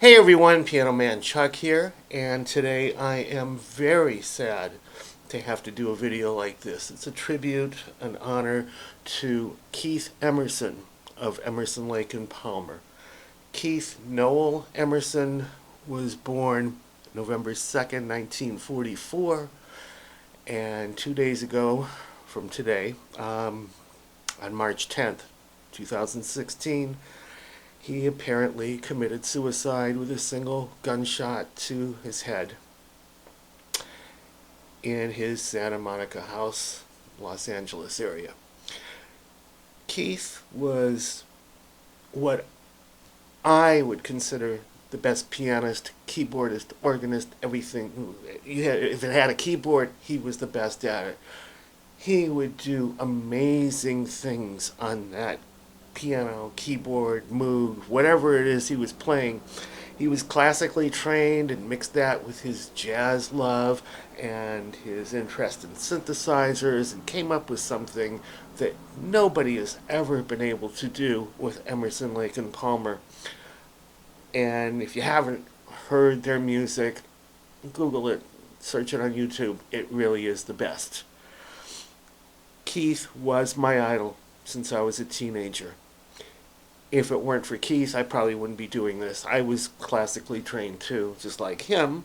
Hey everyone, Piano Man Chuck here, and today I am very sad to have to do a video like this. It's a tribute, an honor to Keith Emerson of Emerson, Lake and Palmer. Keith Noel Emerson was born November 2nd, 1944, and 2 days ago from today, on March 10th, 2016, he apparently committed suicide with a single gunshot to his head in his Santa Monica house, Los Angeles area. Keith was what I would consider the best pianist, keyboardist, organist, everything. If it had a keyboard, he was the best at it. He would do amazing things on that piano, keyboard, moog, whatever it is he was playing. He was classically trained and mixed that with his jazz love and his interest in synthesizers and came up with something that nobody has ever been able to do with Emerson, Lake and Palmer. And if you haven't heard their music, Google it, search it on YouTube. It really is the best. Keith was my idol since I was a teenager. If it weren't for Keith, I probably wouldn't be doing this. I was classically trained too, just like him.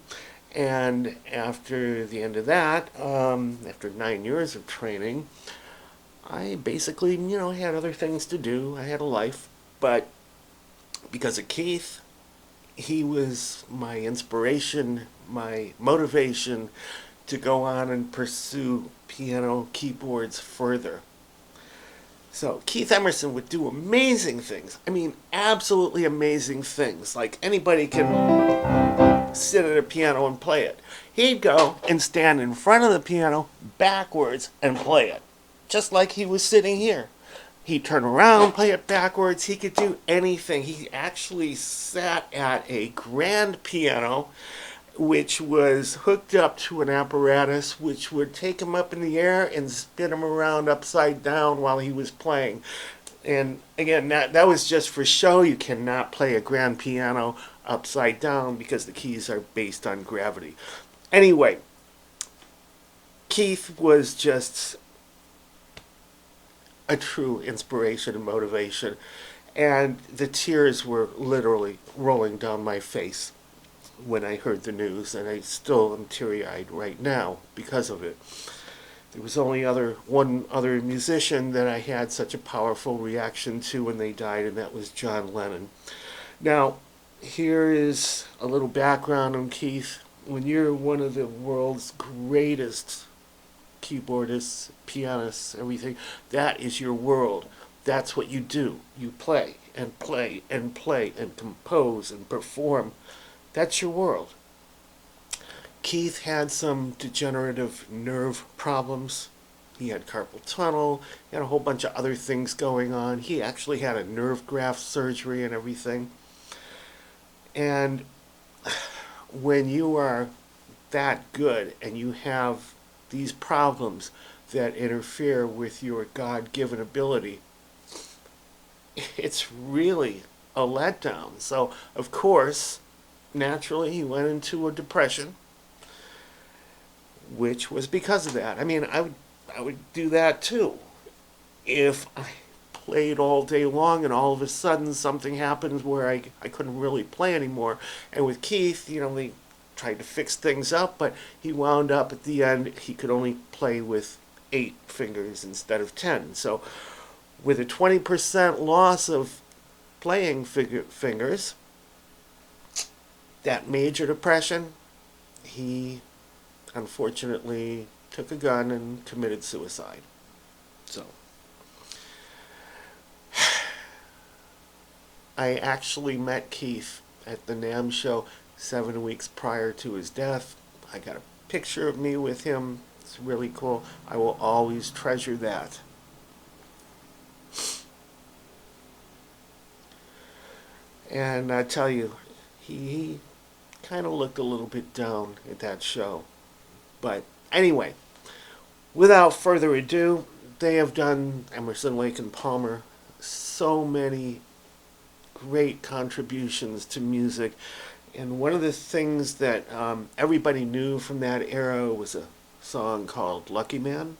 And after the end of that, after 9 years of training, I basically, had other things to do. I had a life. But because of Keith, he was my inspiration, my motivation to go on and pursue piano keyboards further. So Keith Emerson would do amazing things. I mean, absolutely amazing things. Like anybody can sit at a piano and play it. He'd go and stand in front of the piano backwards and play it. Just like he was sitting here. He'd turn around, play it backwards. He could do anything. He actually sat at a grand piano which was hooked up to an apparatus which would take him up in the air and spin him around upside down while he was playing. And again, that was just for show. You cannot play a grand piano upside down because the keys are based on gravity. Anyway, Keith was just a true inspiration and motivation, and the tears were literally rolling down my face when I heard the news, and I still am teary-eyed right now because of it. There was only one other musician that I had such a powerful reaction to when they died, and that was John Lennon. Now, here is a little background on Keith. When you're one of the world's greatest keyboardists, pianists, everything, that is your world. That's what you do. You play and play and play and compose and perform. That's your world. Keith had some degenerative nerve problems. He had carpal tunnel. He had a whole bunch of other things going on. He actually had a nerve graft surgery and everything. And when you are that good and you have these problems that interfere with your God-given ability, it's really a letdown. So, of course, naturally, he went into a depression, which was because of that. I mean, I would do that too. If I played all day long and all of a sudden something happened where I couldn't really play anymore. And with Keith, they tried to fix things up, but he wound up at the end, he could only play with 8 fingers instead of 10. So with a 20% loss of playing fingers, that major depression, he unfortunately took a gun and committed suicide. So, I actually met Keith at the NAMM show 7 weeks prior to his death. I got a picture of me with him. It's really cool. I will always treasure that. And I tell you, he kind of looked a little bit down at that show. But anyway, without further ado, they have done, Emerson, Lake and Palmer, so many great contributions to music. And one of the things that everybody knew from that era was a song called Lucky Man.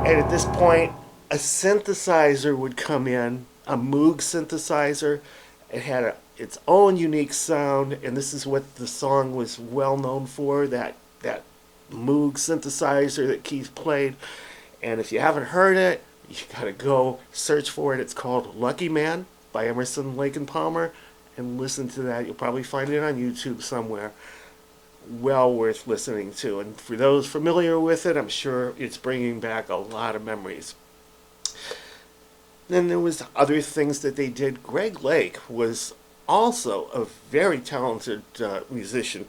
And at this point, a synthesizer would come in, a Moog synthesizer. It had its own unique sound, and this is what the song was well known for, that Moog synthesizer that Keith played. And if you haven't heard it, you gotta go search for it. It's called Lucky Man by Emerson, Lake and Palmer, and listen to that. You'll probably find it on YouTube somewhere. Well worth listening to. And for those familiar with it, I'm sure it's bringing back a lot of memories. Then there was other things that they did. Greg Lake was also a very talented musician,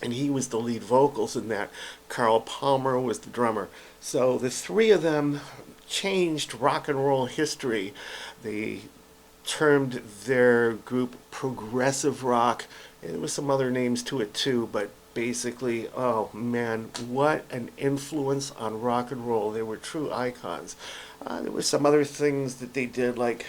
and he was the lead vocals in that. Carl Palmer was the drummer. So the three of them changed rock and roll history. They termed their group progressive rock. There was some other names to it too, but basically, oh man, what an influence on rock and roll. They were true icons. There were some other things that they did, like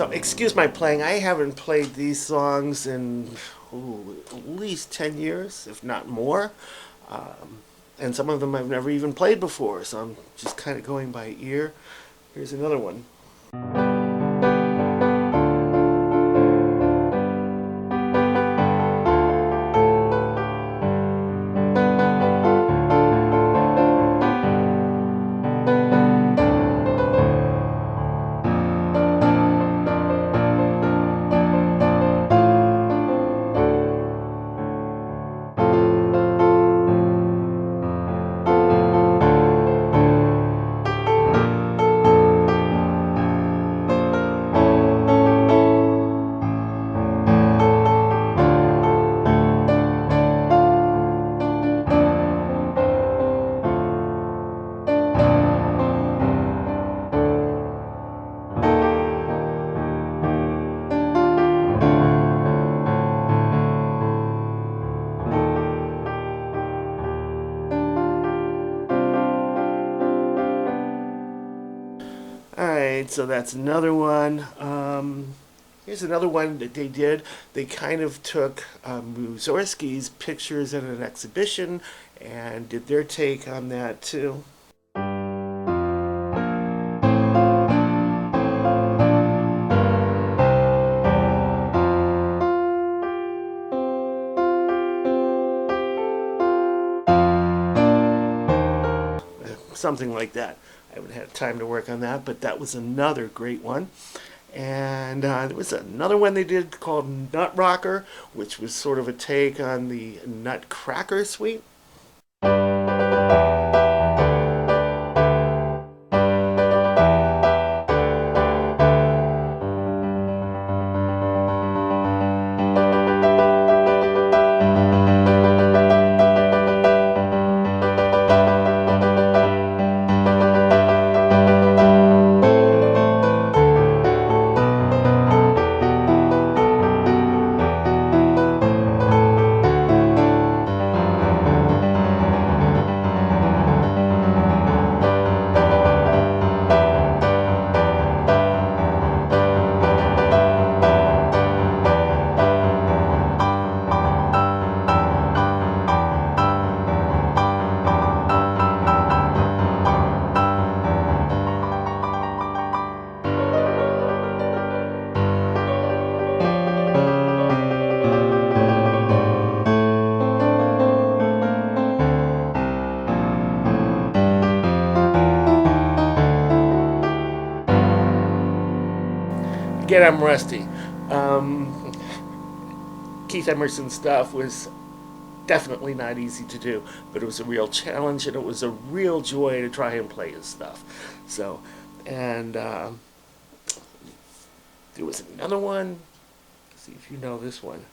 so excuse my playing. I haven't played these songs in at least 10 years, if not more. And some of them I've never even played before, so I'm just kind of going by ear. Here's another one. Alright, so that's another one. Here's another one that they did. They kind of took Mussorgsky's pictures at an exhibition and did their take on that too. something like that. I haven't had time to work on that, but that was another great one. And there was another one they did called Nut Rocker, which was sort of a take on the Nutcracker Suite. Again, I'm rusty. Um, Keith Emerson stuff was definitely not easy to do, but it was a real challenge and it was a real joy to try and play his stuff. So, and there was another one. Let's see if you know this one.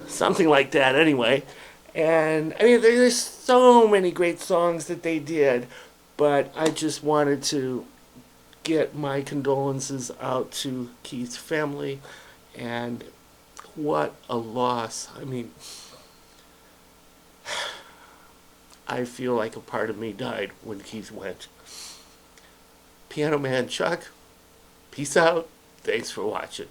Something like that, anyway. And I mean, there's so many great songs that they did, but I just wanted to get my condolences out to Keith's family, and what a loss. I mean, I feel like a part of me died when Keith went. Piano Man Chuck, peace out. Thanks for watching.